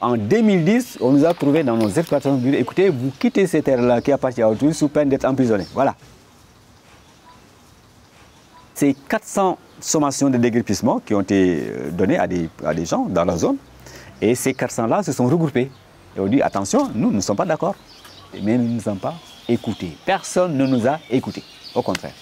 En 2010, on nous a trouvé dans nos exploitations, écoutez, vous quittez ces terres-là qui appartiennent à autrui sous peine d'être emprisonné. Voilà. C'est 400 sommations de déguerpissement qui ont été données à des gens dans la zone. Et ces 400-là se sont regroupés. Et on dit, attention, nous ne sommes pas d'accord. Mais nous ne sommes pas écoutés. Personne ne nous a écoutés. Au contraire.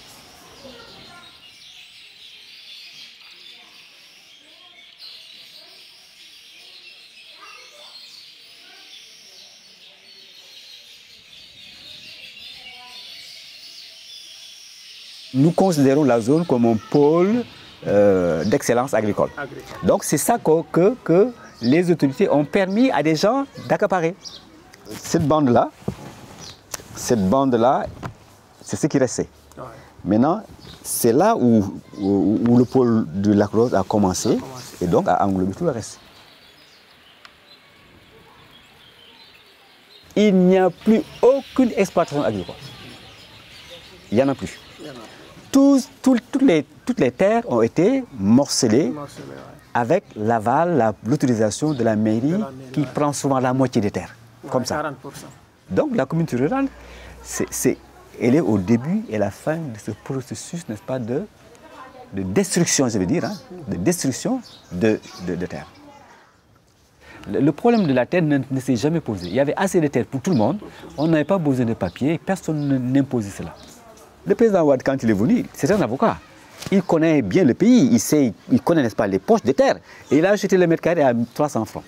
Nous considérons la zone comme un pôle d'excellence agricole. Donc c'est ça que les autorités ont permis à des gens d'accaparer. Cette bande-là, c'est ce qui restait. Ouais. Maintenant, c'est là où le pôle du Lac Rose a commencé et donc a englobé tout le reste. Il n'y a plus aucune exploitation agricole. Il n'y en a plus. Toutes les terres ont été morcelées avec l'aval, l'autorisation de la mairie qui prend souvent la moitié des terres, comme ça. 40%. Donc la communauté rurale, elle est au début et la fin de ce processus, n'est-ce pas, de destruction, je veux dire, hein, de destruction de terres. Le problème de la terre ne s'est jamais posé. Il y avait assez de terre pour tout le monde, on n'avait pas besoin de papier, personne n'imposait cela. Le président Wade, quand il est venu, c'est un avocat. Il connaît bien le pays, il connaît, n'est-ce pas, les poches de terre. Et il a acheté le mètre carré à 300 francs.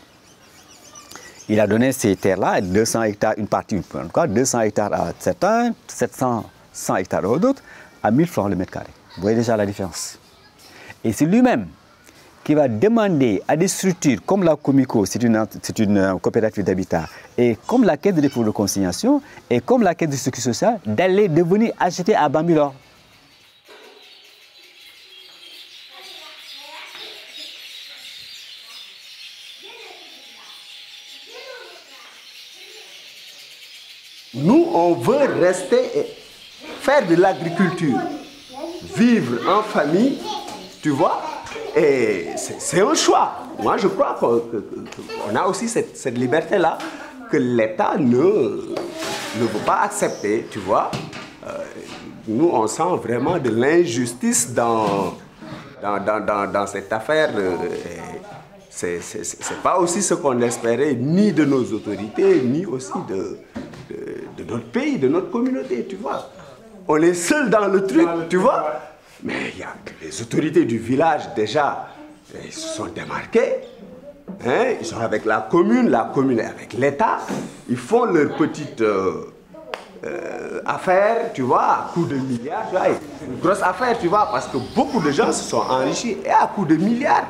Il a donné ces terres-là, 200 hectares, une partie, en tout cas, 200 hectares à certains, 100 hectares à d'autres, à 1000 francs le mètre carré. Vous voyez déjà la différence. Et c'est lui-même qui va demander à des structures comme la Comico, c'est une coopérative d'habitat, et comme la Caisse de dépôt de consignation, et comme la Caisse de sécurité sociale, de venir acheter à Bambilor. Nous, on veut rester et faire de l'agriculture, vivre en famille, tu vois. Et c'est un choix. Moi, je crois qu'on a aussi cette liberté-là que l'État ne veut pas accepter, tu vois. Nous, on sent vraiment de l'injustice dans cette affaire. C'est pas aussi ce qu'on espérait, ni de nos autorités, ni aussi de notre pays, de notre communauté, tu vois. On est seul dans le truc, tu vois. Mais il y a les autorités du village, déjà, ils se sont démarqués. Hein, ils sont avec la commune est avec l'État. Ils font leur petite affaire, tu vois, à coups de milliards. Tu vois, une grosse affaire, tu vois, parce que beaucoup de gens se sont enrichis et à coups de milliards.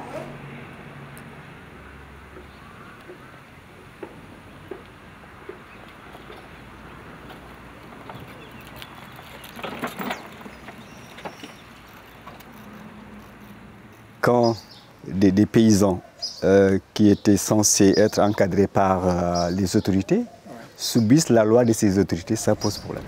Quand des paysans qui étaient censés être encadrés par les autorités subissent la loi de ces autorités, ça pose problème.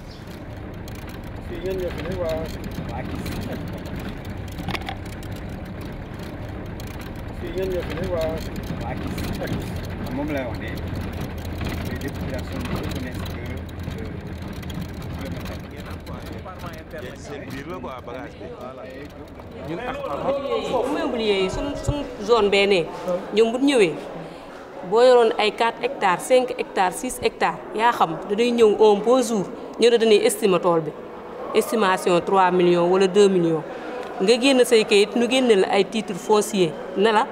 Immobilier yi suñ zone bee ne ñoom bu ñëwee boo yoroon ay 4 hectares 5 hectares 6 hectares yaa xam dañuy ñëw un beau jour ñu ne dañuy estimer tool bi estimation 3 millions wala 2 millions nga génn say kayit ñu génne la ay titre foncier ne la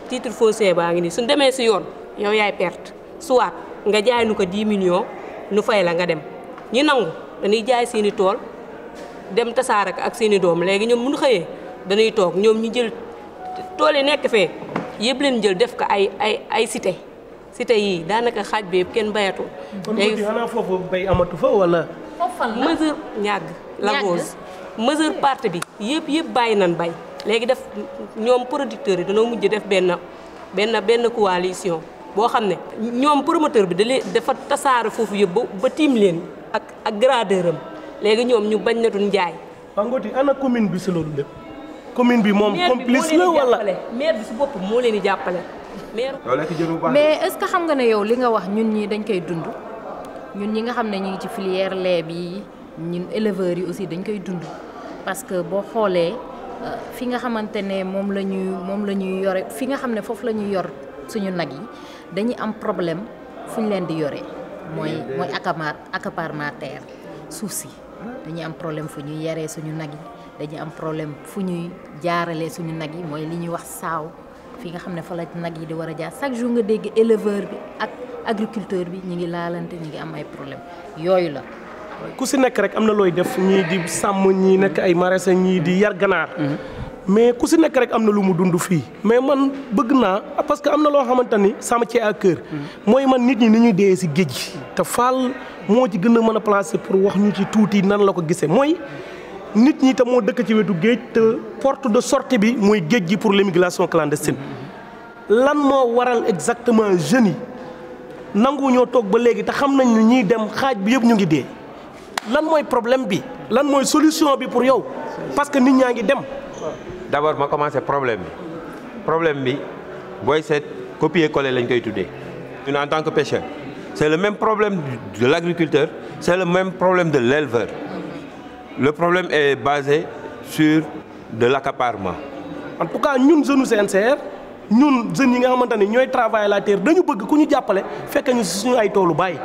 titre foncier baa ngi nii suñ demee si yoon yow yaay perte soit nga jaay nu ko 10 millions nu fay la nga dem ñi nangu dañuy jaay seeni tool dem tasaare ak seeni doom léegi ñoom mun xëyee dañuy toog ñoom ñu jël tool yi nekk fee yëpp leen jël def ko ay cité yi daanaka xaaj bi yëpp kenn bayatul. léegi xanaa foofu bay amatu fa wala. mesure ñàgg la gauche mesure parti bi yëpp bàyyi nan bay léegi def ñoom producteurs yi dañoo mujj def benn coalition boo xam ne ñoom promoteur bi dafa tasaare foofu yëpp ba tiim leen ak gradeur am léegi ñoom ñu bañ na duñ jaay. Ngoti ana commune bi si loolu lépp commune bi moom complice la wala maire bi si bopp moo leen di jàppale mais est-ce que xam nga ne yow li nga wax ñun ñi dañ koy dund ñun ñi nga xam ne ñu ngi ci filière lait bi ñun éleveurs yi aussi dañ koy dund parce que boo xoolee fi nga xamante ne moom la ñuy yore fi nga xam ne foofu la ñuy yor suñu nag yi dañuy am problème fu ñu leen di yoree mooy accaparement terre suuf si dañuy am problème fu ñuy yaree suñu nag yi dañuy am problème fu ñuy jaaralee suñu nag yi mooy li ñuy wax saaw fi nga xam ne fa la nag yi di war a jaar chaque jour nga dégg éleveur bi ak agriculteur bi ñu ngi laalante ñu ngi am ay problème yooyu la. ku si nekk rek am na looy def ñii di sàmm ñii nekk ay maraîchers ñii di yar ganaar. mais ku si nekk rek am na lu mu dund fii. mais man bëgg naa parce que am na loo xamante ni sama ci à cœur. mooy man nit ñi ni ñuy dee si géej gi. te Fall moo ci gën a mën a placer pour wax ñu ci tuuti nan la ko gisee mooy nit ñi te moo dëkk ci wetu géej te porte de sortie bi mooy géej gi pour l'immigration clandestine. lan moo waral exactement jeunes yi nangu ñoo toog ba léegi te xam nañ ni ñiy dem xaaj bi yëpp ñu ngi dee. lan mooy problème bi lan mooy solution bi pour yow parce que nit ñaa ngi dem. d'abord ma commencé problème bi booy seet copier-coller lañ koy tuddee. ñun en tant que pêcheur c'est le même problème de l'agriculteur c'est le même problème de l'éleveur. Le problème est basé sur de l'accaparement. En tout cas ñun jeunes CNCR ñun jeunes yi nga xamante ne ñooy travailler la terre dañu bëgg ku ñu jàppale fekk ñu suñu ay toolu baay.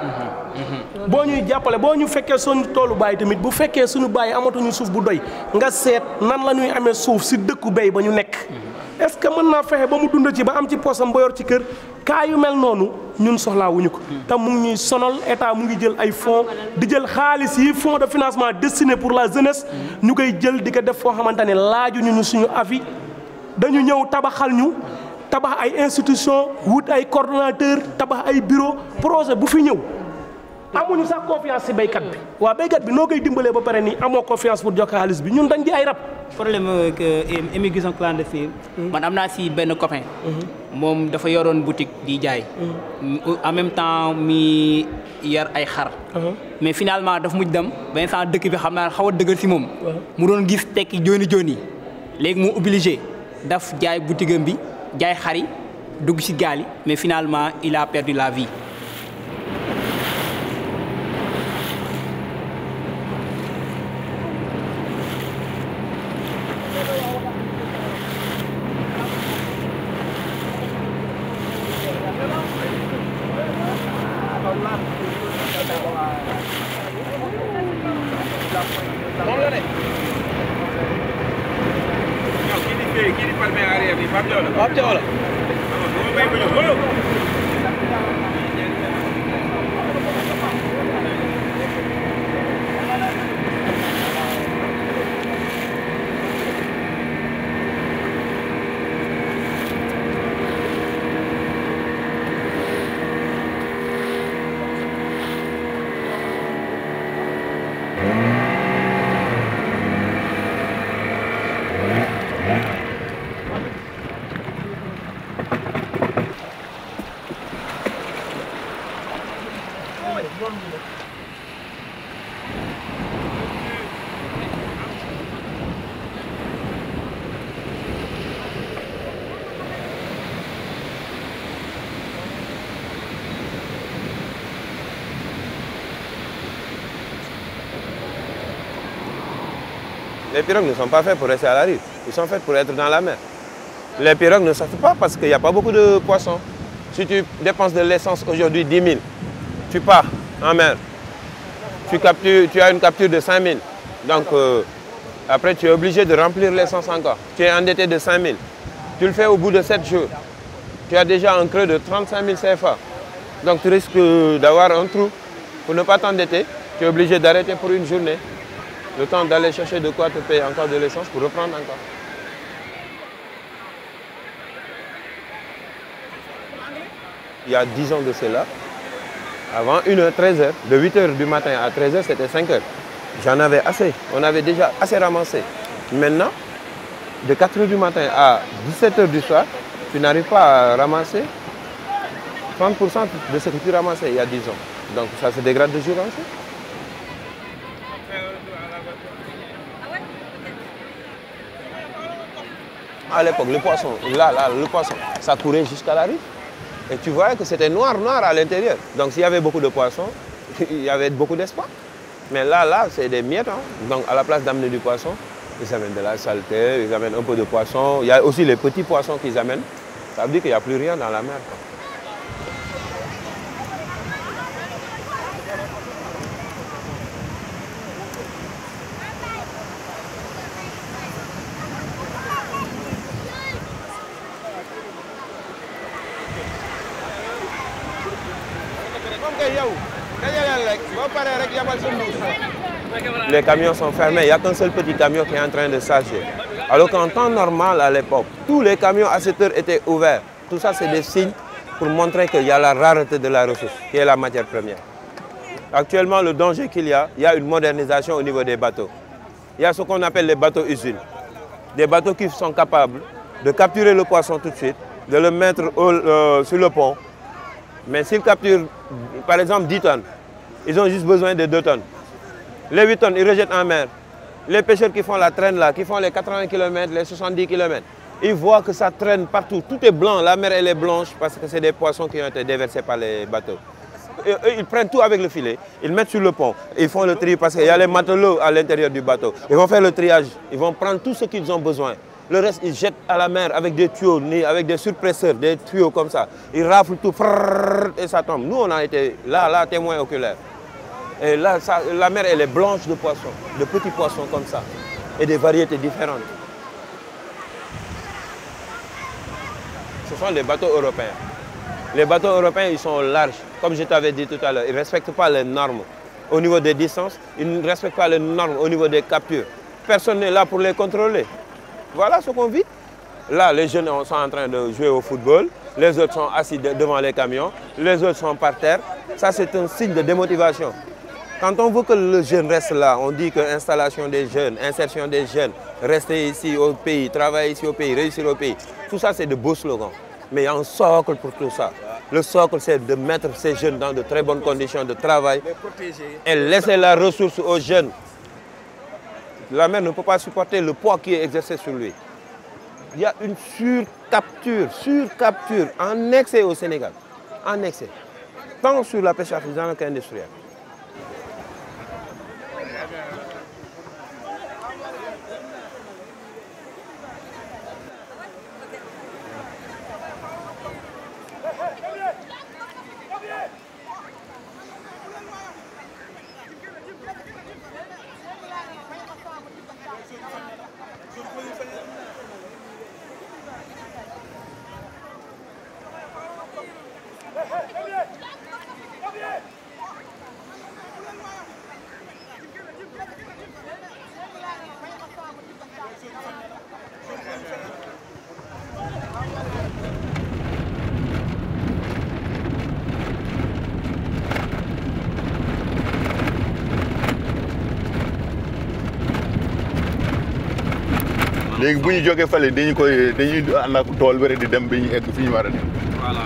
boo ñuy jàppale boo ñu fekkee suñu toolu baay tamit bu fekkee suñu baay amatuñu suuf bu doy nga seet nan la ñuy amee suuf si dëkku béy ba ñu nekk. est-ce que mën naa fexe ba mu dund ci ba am ci poosam ba yor ci kër kaa yu mel noonu ñun soxlaawuñu ko. te mu ngi ñuy sonal état mu ngi jël ay fonds di jël xaalis yi fonds de financement destiné pour la jeunesse ñu koy jël di ko def foo xamante ne laajuñu ñu suñu avis dañu ñëw tabaxal ñu. tabax ay institution wut ay coordonnateur tabax ay bureau projet bu fi ñëw amuñu sax confiance ci béykat bi waa béykat bi noo koy dimbalee ba pare nii amoo confiance pour jox xaalis bi ñun dañ di ay rab. problème immigration clandestine man am naa ci benn copain moom dafa yoroon boutique di jaay en même temps mi yar ay xar mais finalement dafa mujj dem benn saa dëkk bi xam naa xaw a dëgër ci moom mu doon gis tekki jooni léegi mu obligé daf jaay boutique am bi jaay xar yi dugg ci gaal yi mais finalement il a perdu la vie. Les pirogues ne sont pas faites pour rester à la rive, ils sont faits pour être dans la mer. Les pirogues ne sortent pas parce qu'il n'y a pas beaucoup de poissons. Si tu dépenses de l'essence aujourd'hui 10 000, tu pars en mer, tu as une capture de 5 000. Donc après tu es obligé de remplir l'essence encore. Tu es endetté de 5 000. Tu le fais au bout de 7 jours. Tu as déjà un creux de 35 000 CFA. Donc tu risques d'avoir un trou. Pour ne pas t'endetter, tu es obligé d'arrêter pour une journée. Le temps d'aller chercher de quoi te payer encore de l'essence pour reprendre encore. Il y a 10 ans de cela, avant 1h, 13h, de 8h du matin à 13h, c'était 5h. J'en avais assez, on avait déjà assez ramassé. Maintenant, de 4h du matin à 17h du soir, tu n'arrives pas à ramasser 30% de ce que tu ramassais il y a 10 ans. Donc ça se dégrade de jour en jour. À l'époque, le poisson, le poisson, ça courait jusqu'à la rive. Et tu voyais que c'était noir à l'intérieur. Donc s'il y avait beaucoup de poissons, il y avait beaucoup d'espoir. Mais là, c'est des miettes. Hein. Donc à la place d'amener du poisson, ils amènent de la saleté, ils amènent un peu de poisson. Il y a aussi les petits poissons qu'ils amènent. Ça veut dire qu'il n'y a plus rien dans la mer. Les camions sont fermés, il n'y a qu'un seul petit camion qui est en train de charger. Alors qu'en temps normal à l'époque, tous les camions à cette heure étaient ouverts. Tout ça, c'est des signes pour montrer qu'il y a la rareté de la ressource, qui est la matière première. Actuellement, le danger qu'il y a une modernisation au niveau des bateaux. Il y a ce qu'on appelle les bateaux usines. Des bateaux qui sont capables de capturer le poisson tout de suite, de le mettre sur le pont. Mais s'ils capturent, par exemple, 10 tonnes, ils ont juste besoin de 2 tonnes. Les 8 tonnes, ils rejettent en mer. Les pêcheurs qui font la traîne là, qui font les 80 km, les 70 km, ils voient que ça traîne partout. Tout est blanc, la mer elle est blanche parce que c'est des poissons qui ont été déversés par les bateaux. Et eux, ils prennent tout avec le filet, ils mettent sur le pont. Ils font le tri parce qu'il y a les matelots à l'intérieur du bateau. Ils vont faire le triage, ils vont prendre tout ce qu'ils ont besoin. Le reste, ils jettent à la mer avec des tuyaux, avec des surpresseurs, des tuyaux comme ça. Ils raflent tout et ça tombe. Nous, on a été là, témoins oculaires. Et là, la mer, elle est blanche de poissons, de petits poissons comme ça, et des variétés différentes. Ce sont les bateaux européens. Les bateaux européens, ils sont larges. Comme je t'avais dit tout à l'heure, ils ne respectent pas les normes au niveau des distances, ils ne respectent pas les normes au niveau des captures. Personne n'est là pour les contrôler. Voilà ce qu'on vit. Là, les jeunes sont en train de jouer au football, les autres sont assis devant les camions, les autres sont par terre. Ça, c'est un signe de démotivation. Quand on veut que le jeune reste là, on dit que installation des jeunes, insertion des jeunes, rester ici au pays, travailler ici au pays, réussir au pays. Tout ça, c'est de beaux slogans. Mais il y a un socle pour tout ça. Le socle, c'est de mettre ces jeunes dans de très bonnes conditions de travail et laisser la ressource aux jeunes. La mer ne peut pas supporter le poids qui est exercé sur lui. Il y a une surcapture en excès au Sénégal. En excès. Tant sur la pêche artisanale qu'industrielle. léegi bu ñu jógee fale dañuy ànd ak tool bëri di dem ba ñu egg fi ñu war a dem. Voilà.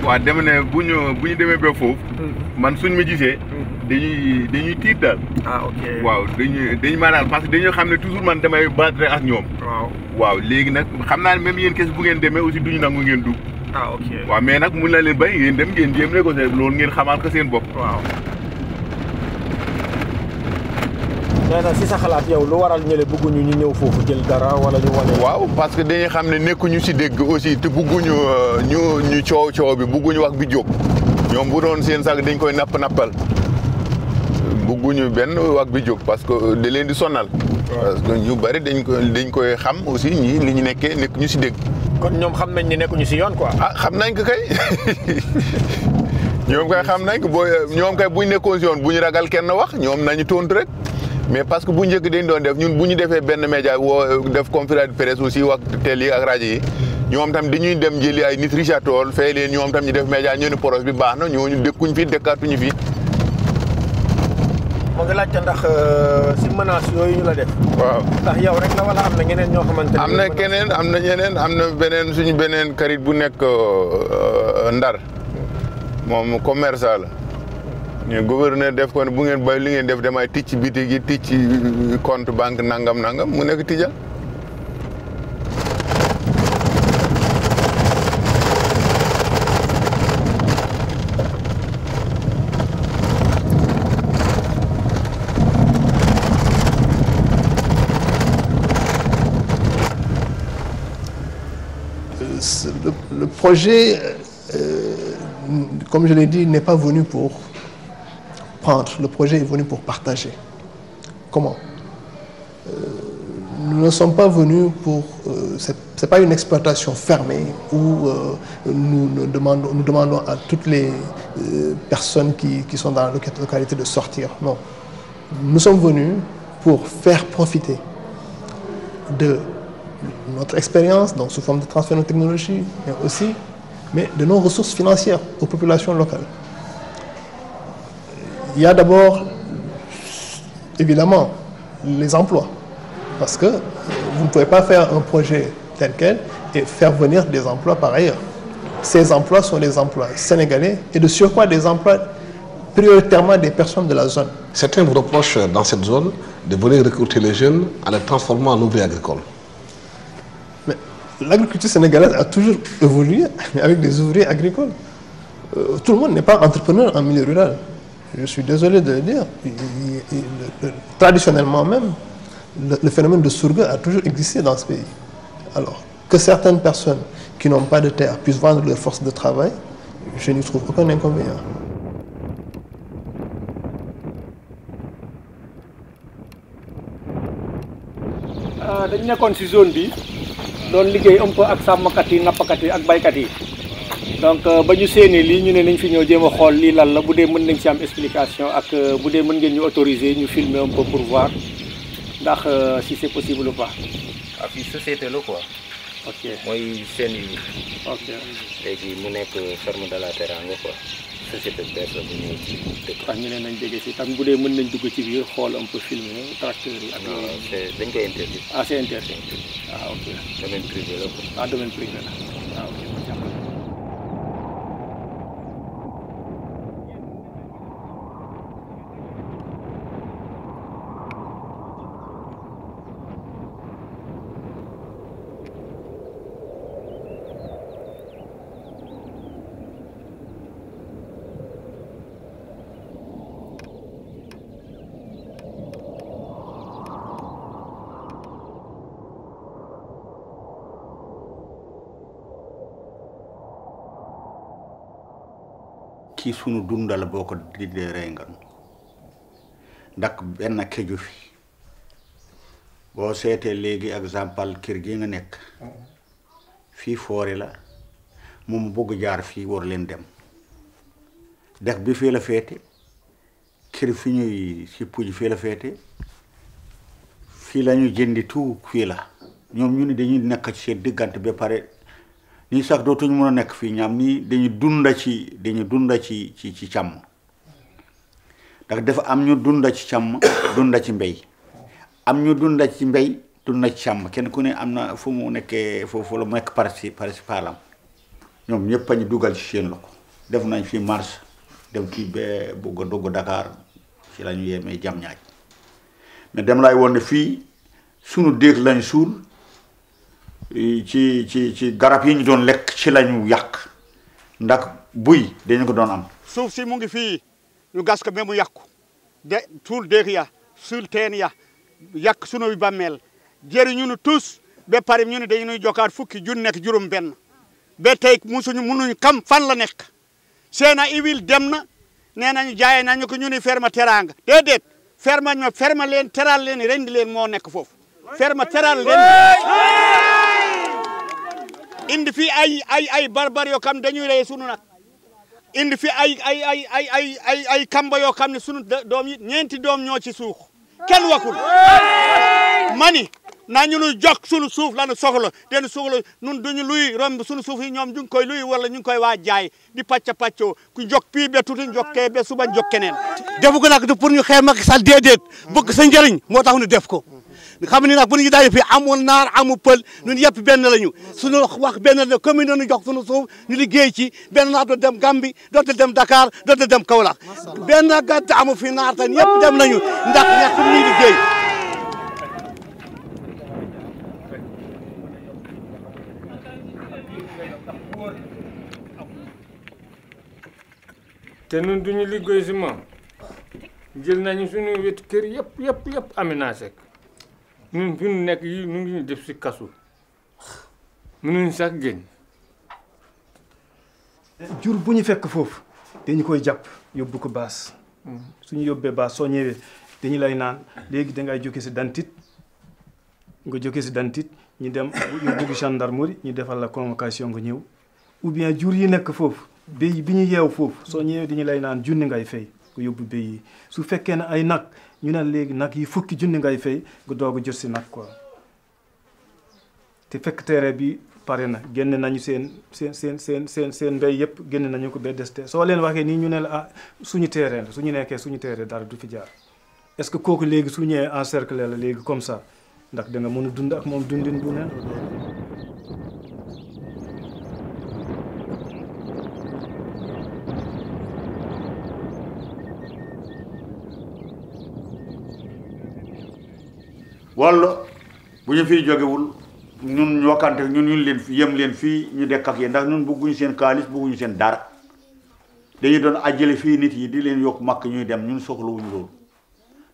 waaw dem ne bu ñu demee ba foofu man suñ ma gisee dañuy tiit daal. Ah ok. waaw dañu maanaam parce que dañoo xam ne toujours man damay battre ak ñoom. waaw léegi nag xam naa ne même yéen kese bu ngeen demee aussi duñu nangu ngeen dugg. Ah ok. waaw mais nag mun na leen bay ngeen dem ngeen jéem négocier loolu ngeen xamaat ko seen bopp. waaw. nee na si sa xalaat yow lu waral ñële bëgguñu ñu ñëw foofu jël dara wala ñu wane. waaw parce que dañuy xam ne nekkuñu si dégg aussi te bëgguñu ñu coow bi bëgguñu wax bi jóg ñoom bu doon seen sax dañ koy nappal bëgguñu benn wax bi jóg parce que da leen di sonal. parce que ñu bari dañ koy xam aussi ñi li ñu nekkee nekkuñu si dégg. kon ñoom xam nañ ne nekkuñu si yoon quoi. ah xam nañ ko kay ñoom kay xam nañ ko ñoom kay buñ nekkoon si yoon bu ñu ragal kenn wax ñoom nañu tontu rek. mais parce que bu njëkk dañ doon def ñun bu ñu defee benn média woo def conférence de presse aussi wax télé yi ak rajo yi ñoom tam dañuy dem jëli ay nit Richard Toll fay leen ñoom tam ñu def média ñu ne projet bi baax na ñooñu dëkkuñ fi dëkkaatuñu fi. moo ngi laajte ndax si menace yooyu ñu la def. waaw ndax yow rek la wala am na ñeneen ñoo xamante ne. am na keneen am na ñeneen am na beneen suñu beneen karit bu nekk Ndar moom commerçant la ñu gouverneur def ko ne bu ngeen bay li ngeen def damay ticc bitig yi ticc compte banque nangam mu nekk tijjal. Le projet, comme je l'ai dit, n'est pas venu pour prendre. Le projet est venu pour partager. Comment? Nous ne sommes pas venus pour... c'est pas une exploitation fermée où nous demandons à toutes les personnes qui sont dans la localité de sortir. Non. Nous sommes venus pour faire profiter de notre expérience, donc sous forme de transfert de technologie, mais de nos ressources financières aux populations locales. Il y a d'abord, évidemment, les emplois. Parce que vous ne pouvez pas faire un projet tel quel et faire venir des emplois par ailleurs. Ces emplois sont des emplois sénégalais et de surcroît des emplois prioritairement des personnes de la zone. Certains vous reprochent dans cette zone de vouloir recruter les jeunes en les transformant en ouvriers agricoles. L'agriculture sénégalaise a toujours évolué avec des ouvriers agricoles. Tout le monde n'est pas entrepreneur en milieu rural. Je suis désolé de le dire. Traditionnellement même, le phénomène de Sourga a toujours existé dans ce pays. Alors, que certaines personnes qui n'ont pas de terre puissent vendre leur force de travail, je n'y trouve aucun inconvénient. dañu nekkoon ci zone bi doon liggéey un peu ak sàmmkat yi nappkat yi ak baykat yi donc ba ñu séenee lii ñu ne nañ fi ñëw jéem a xool lii lan la bu dee mën nañ ci am explication ak bu dee mën ngeen ñu autoriser ñu filmer un peu pour voir ndax si c'est possible ou pas. ah fii société la quoi. ok mooy seen yi. ok léegi mu nekk ferme de la Teranga quoi. société bees la bu ñëw ci dëkk. tax ñu ne nañ jege si tam bu dee mën nañ dugg ci biir xool un peu filmer tracteur yi ak. dañ koy interdit. ah c'est interdit. ah ok. domaine privé la quoi. ah domaine privé la ah ok. ci sunu dundal boo ko diddee rey nga ndax benn keju fi boo seetee léegi exemple kër gi nga nekk fii foore la moom bëgg jaar fii war leen dem dex bi fii la féete kër fi ñuy si puj fii la féete fii la ñu jëndi tout fii la ñoom ñu ni dañuy nekk ci seen diggante ba pare ni sax dootuñu mën a nekk fii ñaam nii dañuy dunda ci càmm ndax dafa am ñu dunda ci càmm dunda ci mbéy am ñu dunda ci mbéy dunda ci càmm kenn ku ne am na fu mu nekkee foofu la mu nekk participalam ñoom ñëpp a ñu dugal ci seen loxo def nañ fi marche dem fii ba bugg a dugg Dakar ci la ñu yemee jam ñaaj mais dem lay woon ne fii sunu déeg lañ suul ci garab yi ñu doon lekk ci lañu yàq ndax buy dañu ko doon am. suuf si mu ngi fii ñu gas ko ba mu yàqu de suul déeg ya suul teen ya yàq sunu bi bàmmeel jëriñu ñu tous ba pare ñu ne dañuy jokkaat fukki junni nekk juróom benn ba tey munuñu xam fan la nekk seena iwil dem na nee nañu jaayee nañu ko ñu ni ferme Teranga déedéet ferme leen teral leen rendi leen moo nekk foofu ferme teral leen indi fi ay barbar yoo xam dañuy rey sunu nag indi fi ay kamba yoo xam ne sunu doom yi ñeenti doom ñoo ci suux kenn wakul mani nañu ñu jox sunu suuf la ñu soxla te ñu soxla ñun duñu luy romb sunu suuf yi ñoom ñu ngi koy luy wala ñu ngi koy waa jaay di pàcc pàccoo ku jox pii be tuuti jox kee be suba jox keneen. defu ko nag pour ñu xeex Macky Sall déedéet bëgg sa njëriñ moo tax ñu def ko xam ni nag bu ñu daje fii amul naar amul pël ñun yëpp benn lañu suñu wax benn la commune ñu jox sunu suuf ñu liggéey ci benn naar dootu dem Gambie dootu dem Dakar dootu dem Kaolack benn gàtt amu fi naar tan yëpp dem nañu ndax ñàkk ñuy liggéey. te ñun duñu liggéey si moom jël nañu suñu wetu kër yëpp aménagé ñun fi ñu nekk yi ñu ngi ñu def si kasu mënuñ sax génn. jur bu ñu fekk foofu dañu koy jàpp yóbbu ko baas suñu yóbbee baas soo ñëwee dañu lay naan léegi dangay jóge si dantit nga jóge si dantit ñu dem yóbbu ko gendarmerie ñu defal la convocation nga ñëw ou bien jur yi nekk foofu béy bi ñu yeew foofu soo ñëwee dañu lay naan junni ngay fay nga yóbbu béy yi su fekkee ne ay nag ñu ne léegi nag yi fukki junni ngay fay nga doog a jot si nag quoi te fekk terrain bi pare na génne nañu seen mbéy yëpp génne nañu ko ba des te soo leen waxee nii ñu ne la ah suñu terrain la suñu nekkee suñu terrain dara du fi jaar est-ce que kooku léegi su ñëwee encercler la léegi comme ça ndax da nga mën a dund ak moom dundin bu neen walla bu ñu fiy jógewul ñun ñu wakkante ñun leen yem leen fii ñu dekk ak yéen ndax ñun bëgguñu seen kaalis bëgguñu seen dara dañuy doon ajjale fii nit yi di leen yokk makk ñuy dem ñun soxlawuñu loolu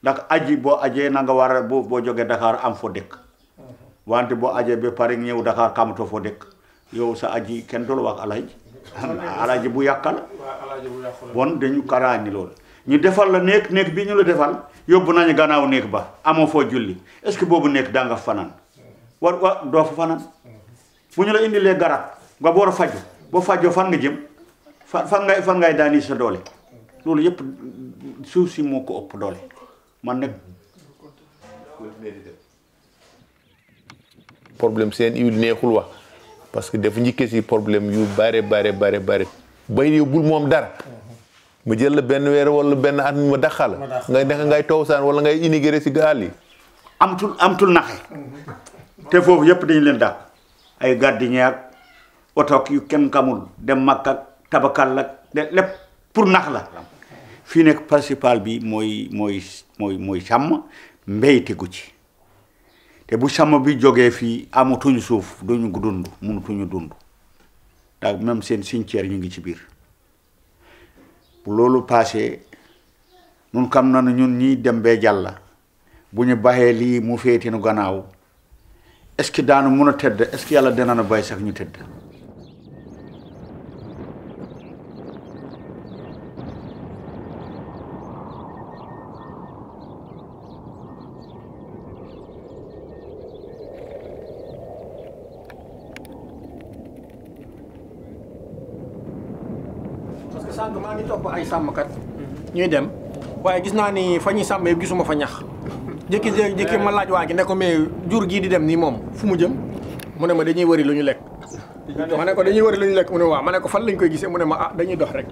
ndax aji boo ajee na nga war a boo jógee Dakar am foo dëkk wante boo ajee ba pare ñëw Dakar kamatoo foo dëkk yow sa aji kenn doolu wax alaji bu yàqal bon dañu karaani loolu ñu defal la néeg bi ñu la defal yóbbu nañu gannaaw néeg ba amoo foo julli est-ce que boobu néeg daa nga fanaan wa doo fa fanaan bu ñu la indilee garab nga boor a faju boo fajoo fan nga jëm fan ngay daani sa doole loolu yëpp suuf si moo ko ëpp doole man nag problème seen huile neexul wax parce que dafa njëkkee si problème yu bare bay yow bul moom dara mu jël la benn weer wala benn at ma daxal ngay nekk ngay towsaan wala ngay immigré si gaal yi amtul naxe te foofu yëpp dañu leen dàq ay gardien ak oto yu kenn xamul dem Makka ak tabakal ak lépp pour nax la fii nekk principal bi mooy sàmm mbéy tegu ci te bu sàmm bi jógee fii amatuñu suuf duñu dund mënutuñu dund ndax même seen cimetière ñu ngi ci biir bu loolu passé nun xam na ne ñun ñiy dem bee jàlla bu ñu baxee lii mu féeti nu gannaaw est-ce que daanu mun a tëdd est-ce que yàlla dina na bay sax ñu tëdd parce que sànq maa ngi topp ay sàmmkat ñuy dem waaye gis naa ni fa ñuy sàmm yëpp gisuma fa ñax jékki ma laaj waa gi ne ko mais jur gii di dem nii moom fu mu jëm mu ne ma dañuy wëri lu ñu lekk ma ne ko dañuy wëri lu ñu lekk mu ne waaw ma ne ko fan lañ koy gisee mu ne ma ah dañuy dox rek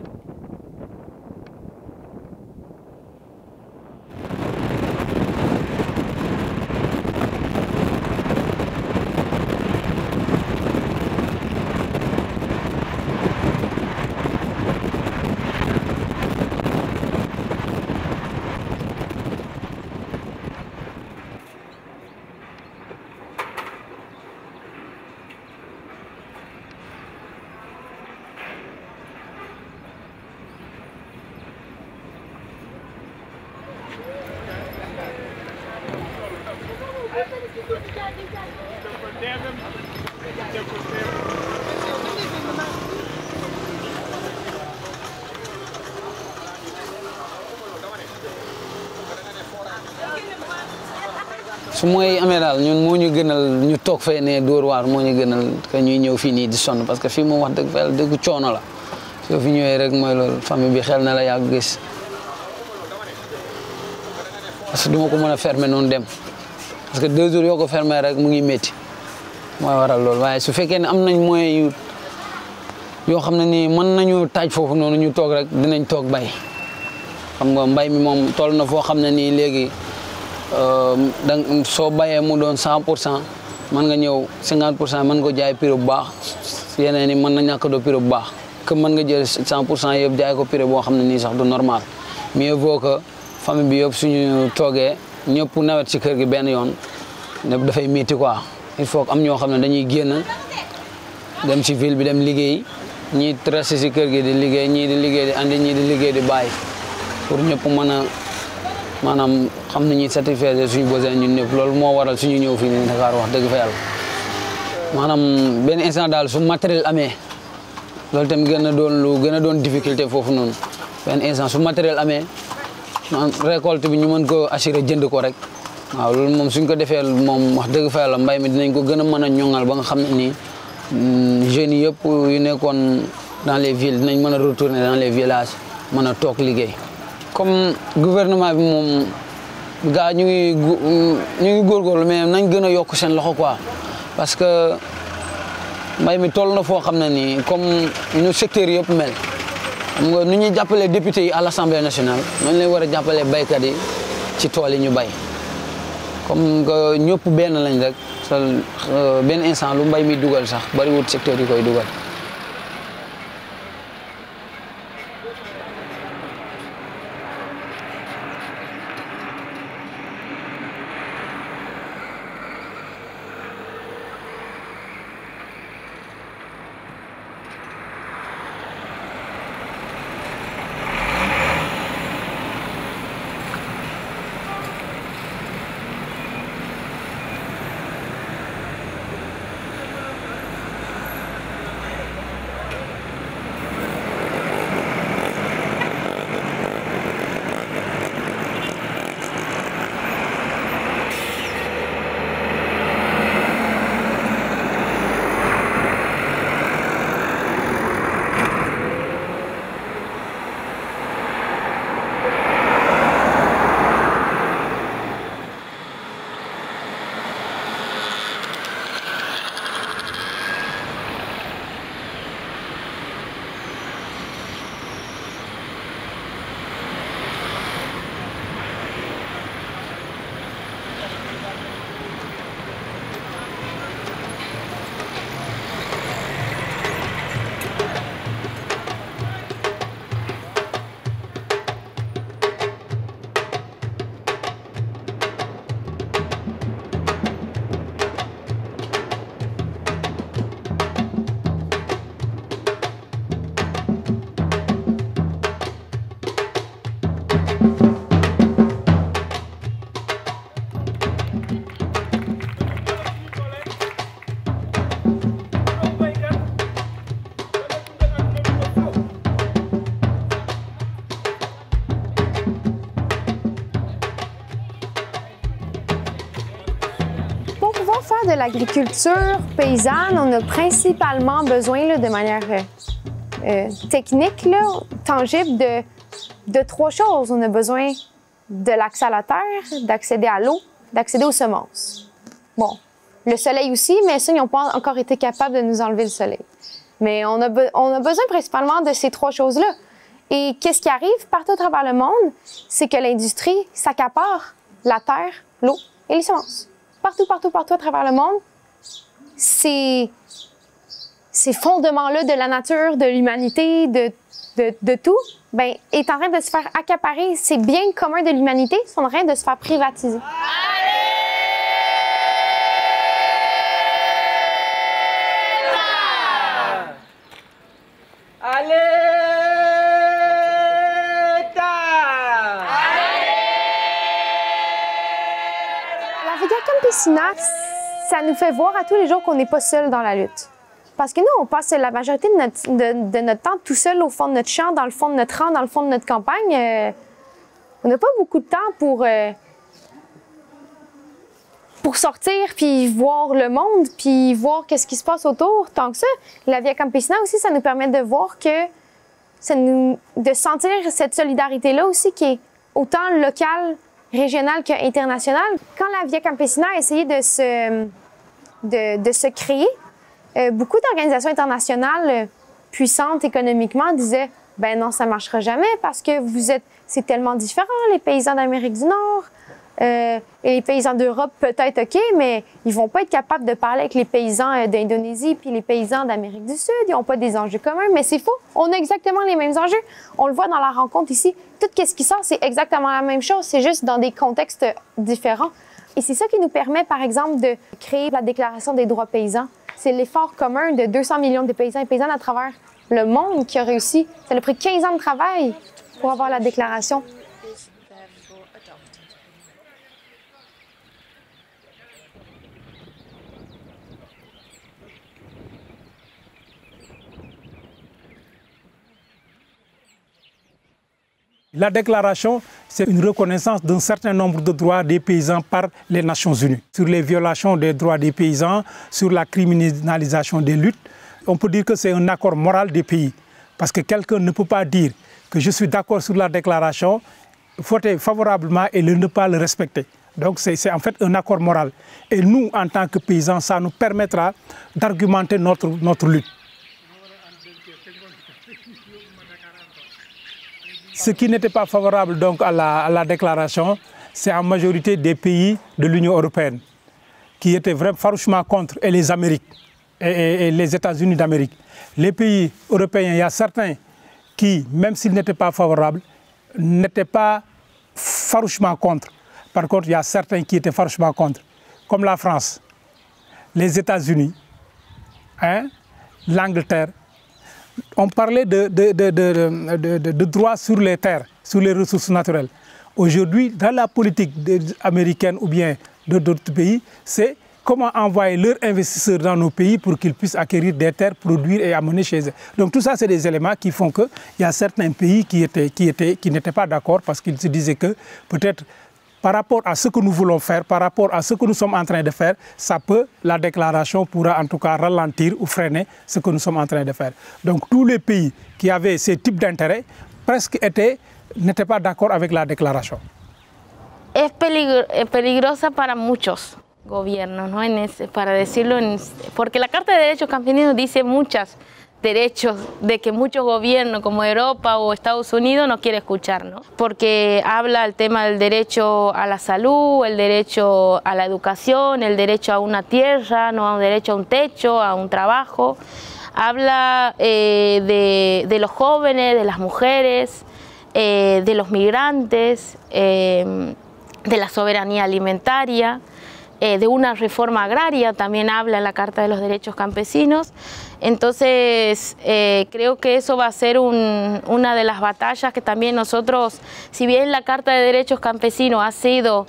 su mooy amee daal ñun moo ñu gënal ñu toog fee ne Dóor waar moo ñu gënal que ñuy ñëw fii nii di sonn parce que fii moom wax dëgg fa yàlla dëgg coono la soo fi ñëwee rek mooy loolu famille bi xel na la yàgg gis parce que du ma ko mën a fermer noonu dem parce que 2 jours yoo ko fermé rek mu ngi métti mooy waral loolu waaye su fekkee ne am nañ moyens yoo xam ne nii mën nañu taaj foofu noonu ñu toog rek dinañ toog bay xam nga mbay mi moom toll na foo xam ne nii léegi soo bayee mu doon 100% mën nga ñëw 50% mën nga jaay prix bu baax yeneen yi mën na ñàkk doo prix bu baax que mën nga jël 100% yëpp jaay ko prix boo xam ne nii sax du normal mieux vaut que famille bi yëpp suñu toogee ñëpp nawet ci kër gi benn yoon ne dafay métti quoi il faut am ñoo xam ne dañuy génn dem ci ville bi dem liggéey ñii resté ci kër gi di liggéey ñii di liggéey di andi ñii di liggéey di bàyyi pour ñëpp mën a maanaam xam ne ñuy satisfaire suñu besoin ñun ñëpp loolu moo waral suñu ñëw fii nii Dakar wax dëgg fa yàlla maanaam benn instant daal su matériel amee loolu tamit gën a doon difficulté foofu noonu benn instant su matériel amee récolte bi ñu mën ko assurer jënd ko rek waaw loolu moom suñ ko defee moom wax dëgg fa yàlla mbay mi dinañ ko gën a mën a ñoŋal ba nga xam ne nii jeunes yi yëpp yu nekkoon dans les villes dinañ mën a retourner dans les villages mën a toog liggéey. comme gouvernement bi moom gaa ñu ngi góorgóorlu mais nañ gën a yokk seen loxo quoi parce que mbay mi toll na foo xam ne nii comme ñu secteur yëpp mel xam nga nu ñuy jàppalee député yi à l'Assemblée nationale noonu lañ war a jàppalee baykat yi ci tool yi ñu bay comme que ñëpp benn lañ rek benn instant lu mbay mi dugal sax bariwul secteur yi koy dugal. De l'agriculture paysanne, on a principalement besoin là, de manière technique, là, tangible, de 3 choses. On a besoin de l'accès à la terre, d'accéder à l'eau, d'accéder aux semences. Bon, le soleil aussi, mais ça, ils n'ont pas encore été capables de nous enlever le soleil. Mais on a besoin principalement de ces 3 choses-là. Et qu'est-ce qui arrive partout à travers le monde? C'est que l'industrie s'accapare la terre, l'eau et les semences. Partout à travers le monde, ces fondements-là de la nature, de l'humanité, de tout, ben, est en train de se faire accaparer. Ces biens communs de l'humanité sont en train de se faire privatiser. Ça nous fait voir à tous les jours qu'on n'est pas seul dans la lutte. Parce que nous, on passe la majorité de notre temps tout seul au fond de notre champ, dans le fond de notre rang, dans le fond de notre campagne. On n'a pas beaucoup de temps pour sortir, puis voir le monde, puis voir qu'est-ce qui se passe autour. Tant que ça, la Via Campesina aussi, ça nous permet de voir de sentir cette solidarité-là aussi qui est autant locale régionale qu'internationale. Quand la Via Campesina a essayé de se créer, beaucoup d'organisations internationales puissantes économiquement disaient « ben non, ça ne marchera jamais parce que c'est tellement différent, les paysans d'Amérique du Nord. Et les paysans d'Europe, peut-être, OK, mais ils vont pas être capables de parler avec les paysans d'Indonésie puis les paysans d'Amérique du Sud. Ils n'ont pas des enjeux communs, mais c'est faux. On a exactement les mêmes enjeux. On le voit dans la rencontre ici. Tout ce qui sort, c'est exactement la même chose. C'est juste dans des contextes différents. Et c'est ça qui nous permet, par exemple, de créer la Déclaration des droits paysans. C'est l'effort commun de 200 millions de paysans et paysannes à travers le monde qui a réussi. Ça a pris 15 ans de travail pour avoir la déclaration. La déclaration, c'est une reconnaissance d'un certain nombre de droits des paysans par les Nations Unies. Sur les violations des droits des paysans, sur la criminalisation des luttes, on peut dire que c'est un accord moral des pays. Parce que quelqu'un ne peut pas dire que je suis d'accord sur la déclaration, voter favorablement et ne pas le respecter. Donc c'est en fait un accord moral. Et nous, en tant que paysans, ça nous permettra d'argumenter notre lutte. Ce qui n'était pas favorable donc à la déclaration, c'est en majorité des pays de l'Union européenne qui étaient vraiment farouchement contre, et les Amériques, et les États-Unis d'Amérique. Les pays européens, il y a certains qui, même s'ils n'étaient pas favorables, n'étaient pas farouchement contre. Par contre, il y a certains qui étaient farouchement contre, comme la France, les États-Unis, l'Angleterre. On parlait de droits sur les terres, sur les ressources naturelles. Aujourd'hui, dans la politique américaine ou bien d'autres pays, c'est comment envoyer leurs investisseurs dans nos pays pour qu'ils puissent acquérir des terres, produire et amener chez eux. Donc tout ça, c'est des éléments qui font qu'il y a certains pays qui n'étaient pas d'accord parce qu'ils se disaient que peut-être par rapport à ce que nous voulons faire, par rapport à ce que nous sommes en train de faire, la déclaration pourra en tout cas ralentir ou freiner ce que nous sommes en train de faire. Donc tous les pays qui avaient ce type d'intérêt presque n'étaient pas d'accord avec la déclaration. Es peligrosa para muchos gobiernos, ¿no? Para decirlo, porque la Carta de Derechos Campesinos dice muchos derechos de que muchos gobiernos como Europa o Estados Unidos no quiere escuchar, ¿no? Porque habla el tema del derecho a la salud, el derecho a la educación, el derecho a una tierra, no, un derecho a un techo, a un trabajo. Habla de los jóvenes, de las mujeres, de los migrantes, de la soberanía alimentaria, de una reforma agraria, también habla en la Carta de los Derechos Campesinos. Entonces, creo que eso va a ser una de las batallas que también nosotros, si bien la Carta de Derechos Campesinos ha sido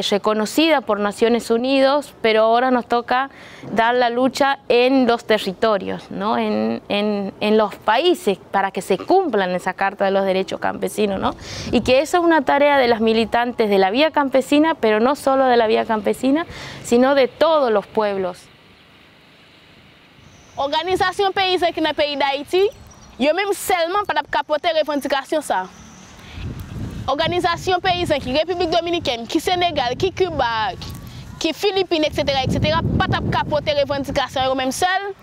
reconocida por Naciones Unidas, pero ahora nos toca dar la lucha en los territorios, ¿no? en los países, para que se cumplan esa Carta de los Derechos Campesinos, ¿no? Y que eso es una tarea de las militantes de la Vía Campesina, pero no solo de la Vía Campesina, sino de todos los pueblos. Organisation paysanne qui dans le pays d'Haïti, yo même seulement pas capoter revendication ça. Organisation paysanne qui République Dominicaine, qui Sénégal, qui Cuba, qui Philippines, etc., pas capoter revendication yo même seul.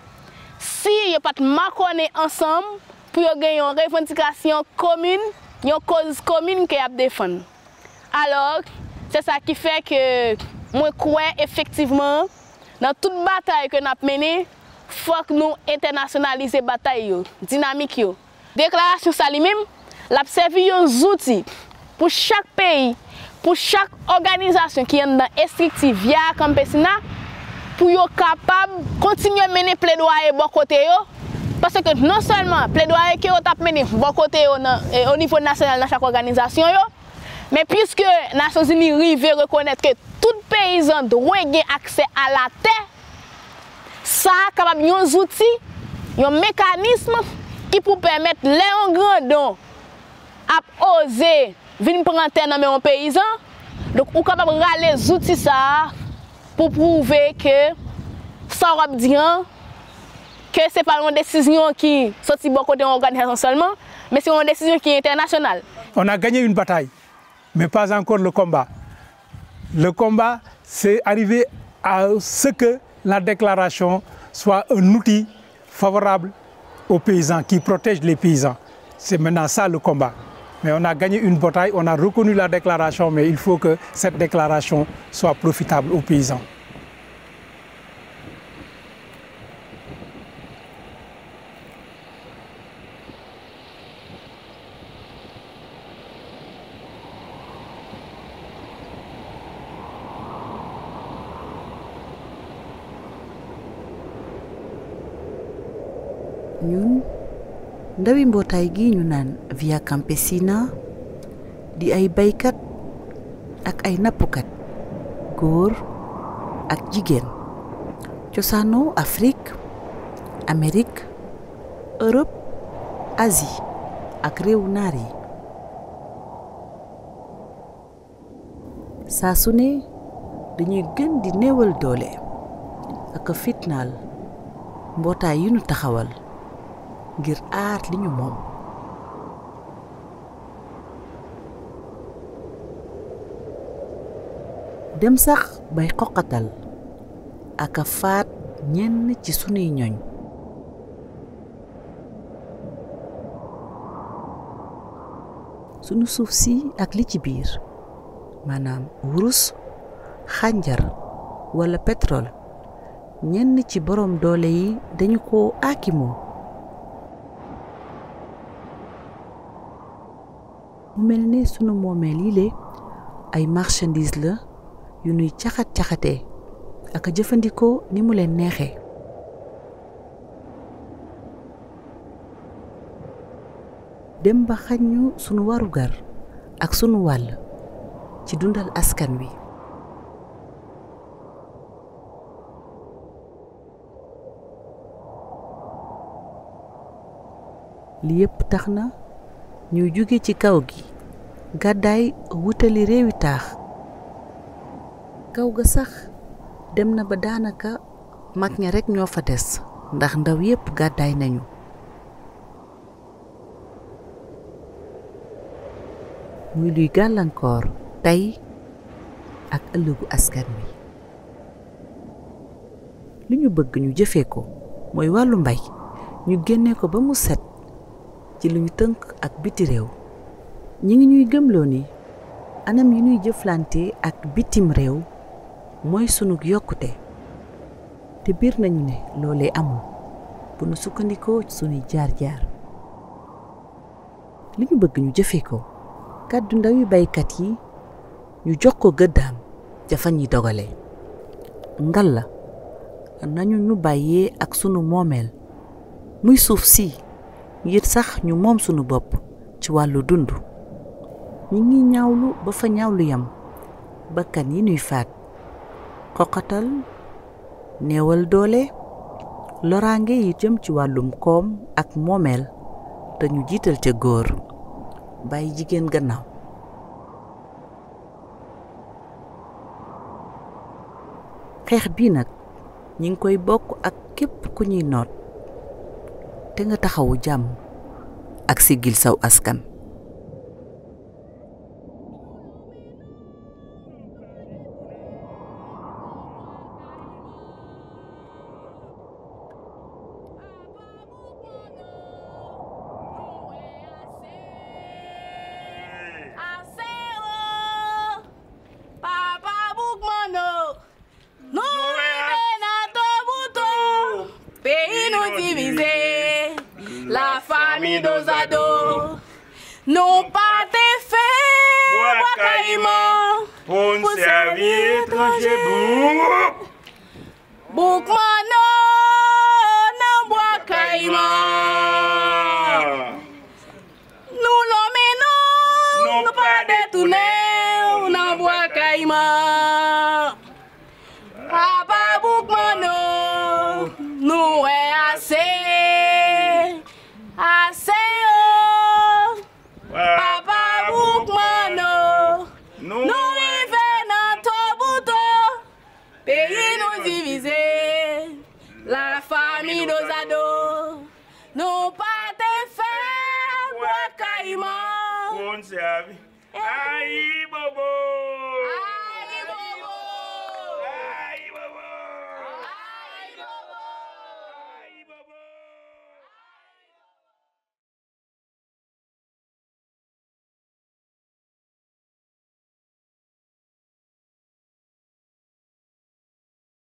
Si yo pas marconner ensemble pour gagner une revendication commune, une cause commune qui a défendre. Alors, c'est ça qui fait que moi crois effectivement dans toute bataille que nous avons menée, il faut que nous internationaliser la bataille, dynamique. Déclaration ça lui-même, l'a servi un outil pour chaque pays, pour chaque organisation qui est dans l'instructive Via Campesina, pour être capable de continuer à mener plaidoyer bon côté, parce que non seulement plaidoyer que vous avez mené bon côté au niveau national dans chaque organisation, mais puisque les Nations Unies arrivent à reconnaître que tout paysan doit avoir accès à la terre, ça a capable un outil, un mécanisme qui peut permettre les grandons à oser venir prendre terre dans un paysan. Donc, on est capable de râler les outils ça pour prouver que ça va dire que ce n'est pas une décision qui sortit bon côté de l'organisation seulement, mais c'est une décision qui est internationale. On a gagné une bataille. mais pas encore le combat. Le combat, c'est arriver à ce que la déclaration soit un outil favorable aux paysans, qui protège les paysans. C'est maintenant ça le combat. Mais on a gagné une bataille, on a reconnu la déclaration, mais il faut que cette déclaration soit profitable aux paysans. ñun ndawi mbootaay gi ñu naan Via Campesina di ay baykat ak ay nappkat góor ak jigéen cosaanoo Afrique Amérique Europe Asie ak réew naar yi saa su ne dañuy gën di néewal doole ak a fitnaal mbootaay yi ñu taxawal ngir aar li ñu moom dem sax bay xoqatal ak a faat ñenn ci sunuy ñoñ sunu suuf si ak li ci biir maanaam wurus xànjar wala pétrole ñenn ci borom doole yi dañu ko aakimoo mu mel ne sunu moomeel yi le ay marchandise la yu nuy caxat-caxatee ak a jëfandikoo ni mu leen neexee dem ba xañ ñu sunu warugar ak sunu wàll ci dundal askan wi li yépp tax na ñuy jóge ci kaw gi gàddaay wutali réewi taax kaw ga sax dem na ba daanaka mag ña rekk ñoo fa des ndax ndaw yépp gàddaay nañu muy luy gàllankoor tey ak ëllëgu askan wi li ñu bëgg ñu jëfee ko mooy wàllu mbay ñu génne ko ba mu set ci lu ñu tënk ak biti réew ñi ngi ñuy gëmloo ni anam yi ñuy jëflante ak bitim réew mooy sunu yokkute te biir nañu ne loolee amul bu nu sukkandikoo ci sunuy jaar-jaar li ñu bëgg ñu jëfee ko kàddu ndawi baykat yi ñu jox ko gëddaam ca fa ñuy dogale ngal la nañu ñu bàyyee ak sunu moomeel muy suuf si ngir sax ñu moom sunu bopp ci wàllu dund ñi ngi ñaawlu ba fa ñaawlu yam bakkan yi ñuy faat xoqatal néewal doole loraange yi jëm ci wàllum koom ak moomeel te ñu jiital ca góor bàyyi jigéen gannaaw xeex bii nag ñi ngi koy bokk ak képp ku ñuy noot te nga taxawu jàmm ak siggil saw askan La famille dos ados, non pas tes faits, Wakaima, pour servir étranger, Boukmano, non Wakaima. Nous l'emmenons, non pas détourner, non Wakaima. Papa Boukmano, nous est assez. Papa Boukmano, nous vivons dans ton bouton, pays nous divisé, la famille nos ados, nous pas te faire, Wakaima. On servit.